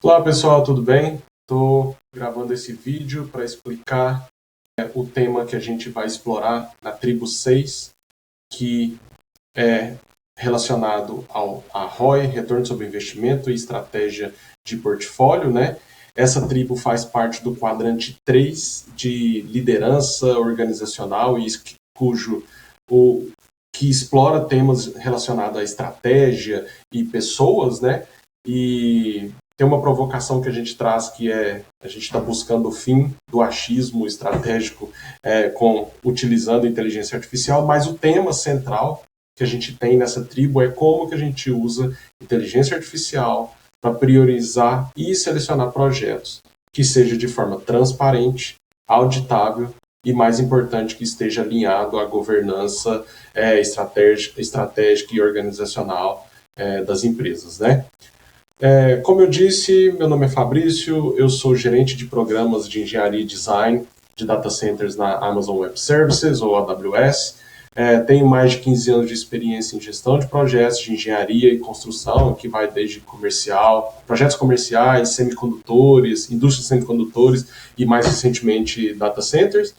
Olá pessoal, tudo bem? Estou gravando esse vídeo para explicar o tema que a gente vai explorar na tribo 6, que é relacionado a ROI, Retorno sobre Investimento e Estratégia de Portfólio, né? Essa tribo faz parte do quadrante 3 de liderança organizacional e que explora temas relacionados à estratégia e pessoas, né? E tem uma provocação que a gente traz que a gente está buscando o fim do achismo estratégico utilizando inteligência artificial, mas o tema central que a gente tem nessa tribo é como que a gente usa inteligência artificial para priorizar e selecionar projetos que seja de forma transparente, auditável e, mais importante, que esteja alinhado à governança estratégica e organizacional das empresas, né? Como eu disse, meu nome é Fabrício, eu sou gerente de programas de engenharia e design de data centers na Amazon Web Services, ou AWS. Tenho mais de 15 anos de experiência em gestão de projetos de engenharia e construção, que vai desde projetos comerciais, semicondutores, indústria de semicondutores e, mais recentemente, data centers.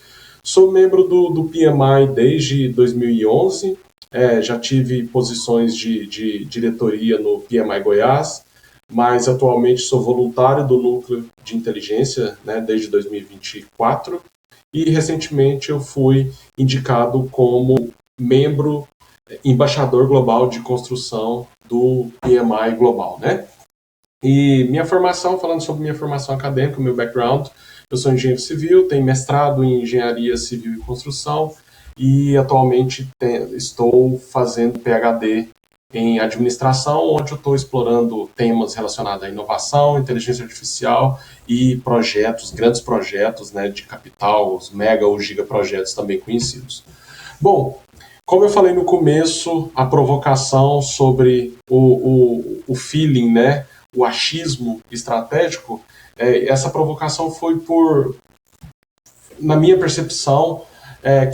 Sou membro do PMI desde 2011, já tive posições de diretoria no PMI Goiás, mas atualmente sou voluntário do Núcleo de Inteligência, né, desde 2024, e recentemente eu fui indicado como membro embaixador global de construção do PMI Global, né? E minha formação, falando sobre minha formação acadêmica, meu background, eu sou engenheiro civil, tenho mestrado em engenharia civil e construção e atualmente estou fazendo PhD em administração, onde eu estou explorando temas relacionados à inovação, inteligência artificial e projetos, grandes projetos, né, de capital, os mega ou gigaprojetos também conhecidos. Bom, como eu falei no começo, a provocação sobre o feeling, né, o achismo estratégico, essa provocação foi na minha percepção,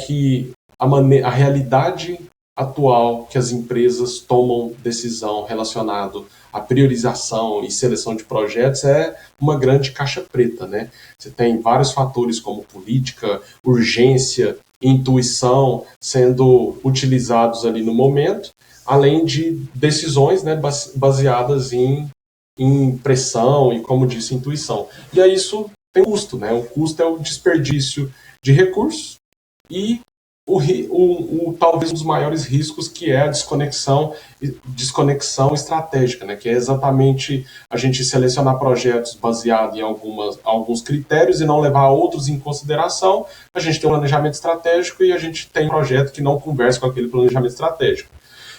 que a realidade atual que as empresas tomam decisão relacionado à priorização e seleção de projetos é uma grande caixa preta, né? Você tem vários fatores como política, urgência, intuição sendo utilizados ali no momento, além de decisões, né, baseadas em pressão e, como disse, intuição. E aí isso tem custo, né? O custo é o desperdício de recursos e talvez um dos maiores riscos, que é a desconexão estratégica, né? Que é exatamente a gente selecionar projetos baseado em alguns critérios e não levar outros em consideração. A gente tem um planejamento estratégico e a gente tem um projeto que não conversa com aquele planejamento estratégico.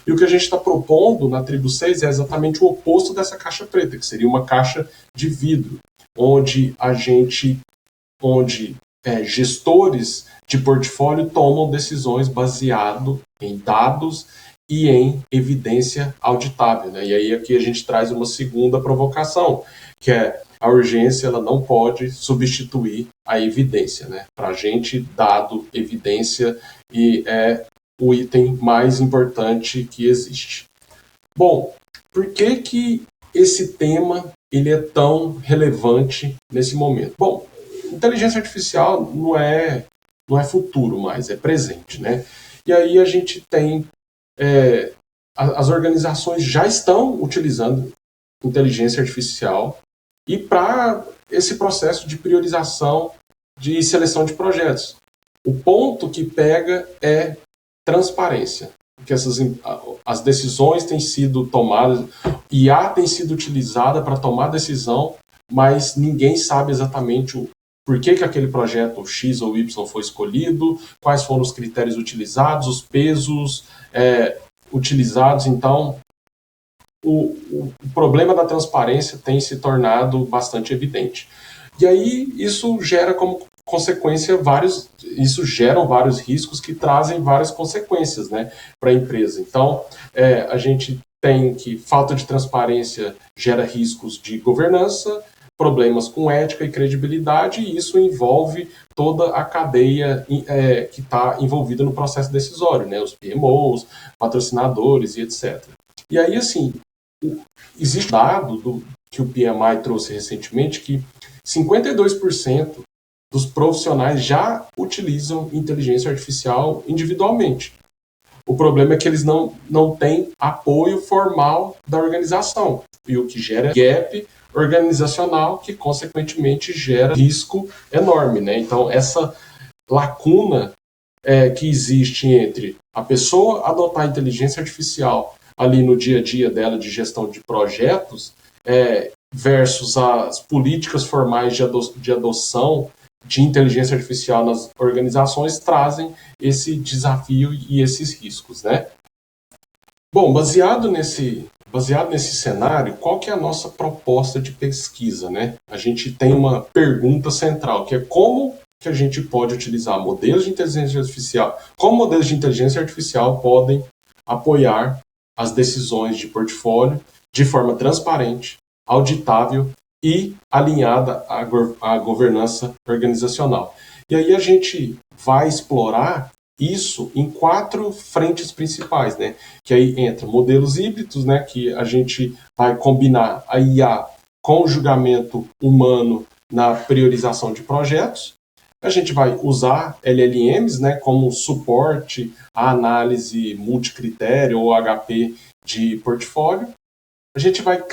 E o que a gente está propondo na tribo 6 é exatamente o oposto dessa caixa preta, que seria uma caixa de vidro, onde gestores de portfólio tomam decisões baseado em dados e em evidência auditável, né? E aí aqui a gente traz uma segunda provocação, que é a urgência, ela não pode substituir a evidência, né? Para a gente, dado, evidência é o item mais importante que existe. Bom, por que esse tema ele é tão relevante nesse momento? Bom, inteligência artificial não é futuro mais, é presente, né? E aí a gente tem as organizações já estão utilizando inteligência artificial e para esse processo de priorização de seleção de projetos. O ponto que pega é transparência, porque as decisões têm sido tomadas, IA tem sido utilizada para tomar decisão, mas ninguém sabe exatamente por que aquele projeto X ou Y foi escolhido, quais foram os critérios utilizados, os pesos utilizados. Então, o problema da transparência tem se tornado bastante evidente. E aí isso gera como consequência vários riscos que trazem várias consequências, né, para a empresa. Então, a gente tem que falta de transparência gera riscos de governança, problemas com ética e credibilidade, e isso envolve toda a cadeia que está envolvida no processo decisório, né, os PMOs, patrocinadores e etc. E aí, assim, existe dado que o PMI trouxe recentemente, que 52% dos profissionais já utilizam inteligência artificial individualmente. O problema é que eles não têm apoio formal da organização, e o que gera gap organizacional, que consequentemente gera risco enorme, né? Então, essa lacuna que existe entre a pessoa adotar a inteligência artificial ali no dia a dia dela de gestão de projetos versus as políticas formais de adoção de inteligência artificial nas organizações trazem esse desafio e esses riscos, né? Bom, baseado nesse cenário, qual que é a nossa proposta de pesquisa, né? A gente tem uma pergunta central, que é como que a gente pode utilizar modelos de inteligência artificial, como modelos de inteligência artificial podem apoiar as decisões de portfólio de forma transparente, auditável e alinhada à governança organizacional. E aí a gente vai explorar isso em 4 frentes principais, né? Que aí entra modelos híbridos, né? Que a gente vai combinar a IA com o julgamento humano na priorização de projetos. A gente vai usar LLMs, né? Como suporte à análise multicritério ou HP de portfólio. A gente vai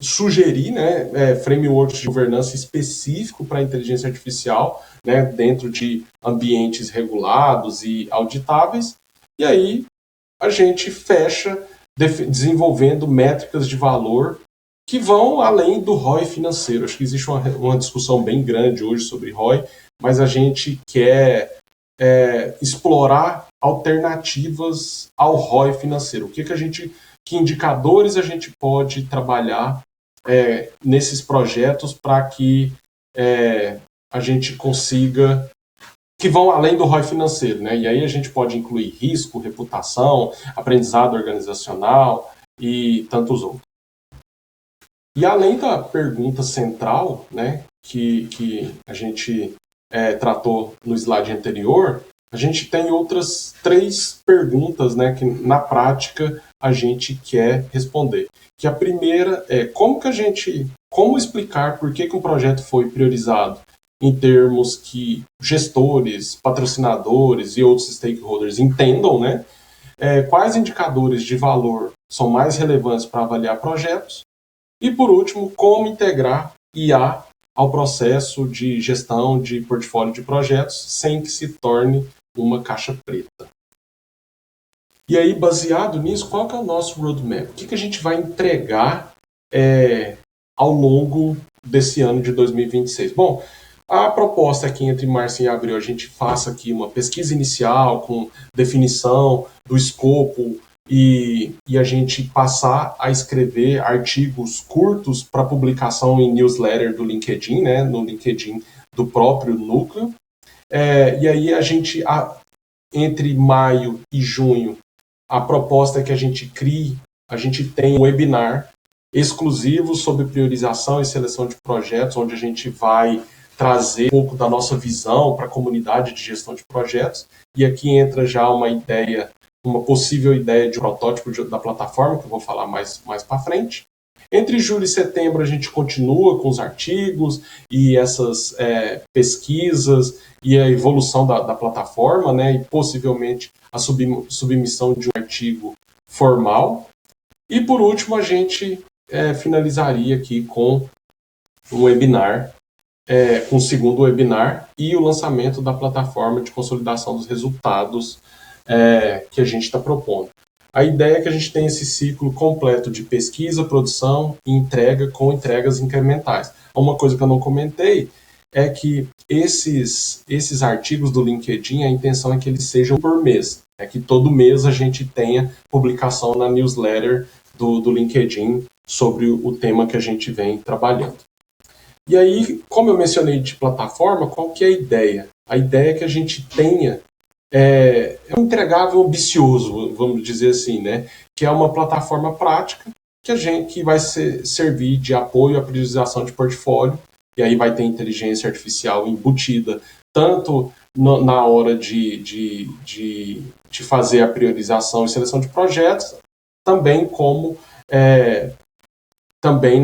sugerir, né, frameworks de governança específico para a inteligência artificial, né, dentro de ambientes regulados e auditáveis, e aí a gente fecha desenvolvendo métricas de valor que vão além do ROI financeiro. Acho que existe uma discussão bem grande hoje sobre ROI, mas a gente quer explorar alternativas ao ROI financeiro. Que indicadores a gente pode trabalhar nesses projetos para que a gente consiga, que vão além do ROI financeiro, né? E aí a gente pode incluir risco, reputação, aprendizado organizacional e tantos outros. E além da pergunta central, né, que a gente tratou no slide anterior, a gente tem outras 3 perguntas, né, que na prática a gente quer responder. Que a primeira é como explicar por que um projeto foi priorizado em termos que gestores, patrocinadores e outros stakeholders entendam, né? Quais indicadores de valor são mais relevantes para avaliar projetos? E por último, como integrar IA ao processo de gestão de portfólio de projetos sem que se torne uma caixa preta. E aí, baseado nisso, qual que é o nosso roadmap? O que a gente vai entregar ao longo desse ano de 2026? Bom, a proposta é que entre março e abril a gente faça aqui uma pesquisa inicial com definição do escopo e a gente passar a escrever artigos curtos para publicação em newsletter do LinkedIn, né, no LinkedIn do próprio núcleo. E aí a gente, entre maio e junho, a proposta é que a gente tem um webinar exclusivo sobre priorização e seleção de projetos, onde a gente vai trazer um pouco da nossa visão para a comunidade de gestão de projetos. E aqui entra já uma possível ideia de protótipo da plataforma, que eu vou falar mais para frente. Entre julho e setembro a gente continua com os artigos e essas pesquisas e a evolução da plataforma, né, e possivelmente a submissão de um artigo formal. E por último a gente finalizaria aqui com um webinar, com o segundo webinar e o lançamento da plataforma de consolidação dos resultados que a gente está propondo. A ideia é que a gente tenha esse ciclo completo de pesquisa, produção e entrega com entregas incrementais. Uma coisa que eu não comentei é que esses artigos do LinkedIn, a intenção é que eles sejam por mês. Que todo mês a gente tenha publicação na newsletter do LinkedIn sobre o tema que a gente vem trabalhando. E aí, como eu mencionei de plataforma, qual que é a ideia? A ideia é que a gente tenha um entregável ambicioso, vamos dizer assim, né? Que é uma plataforma prática que vai servir de apoio à priorização de portfólio, e aí vai ter inteligência artificial embutida, tanto na hora de fazer a priorização e seleção de projetos, também como também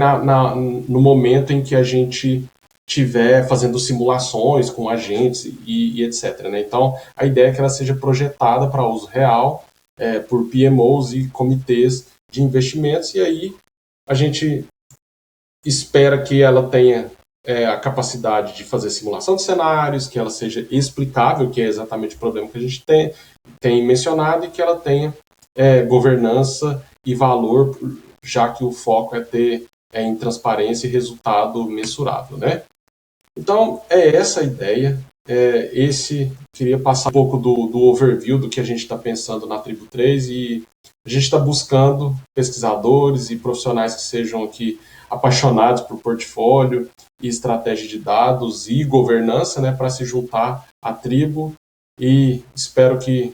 no momento em que a gente estiver fazendo simulações com agentes e etc. Né? Então, a ideia é que ela seja projetada para uso real por PMOs e comitês de investimentos, e aí a gente espera que ela tenha a capacidade de fazer simulação de cenários, que ela seja explicável, que é exatamente o problema que a gente tem mencionado, e que ela tenha governança e valor, já que o foco é ter em transparência e resultado mensurável, né? Então, é essa a ideia. Queria passar um pouco do overview do que a gente está pensando na Tribo 3, e a gente está buscando pesquisadores e profissionais que sejam aqui apaixonados por portfólio e estratégia de dados e governança, né, para se juntar à Tribo, e espero que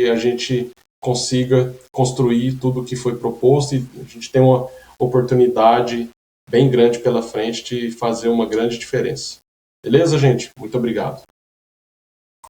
a gente consiga construir tudo o que foi proposto, e a gente tem uma oportunidade bem grande pela frente de fazer uma grande diferença. Beleza, gente? Muito obrigado.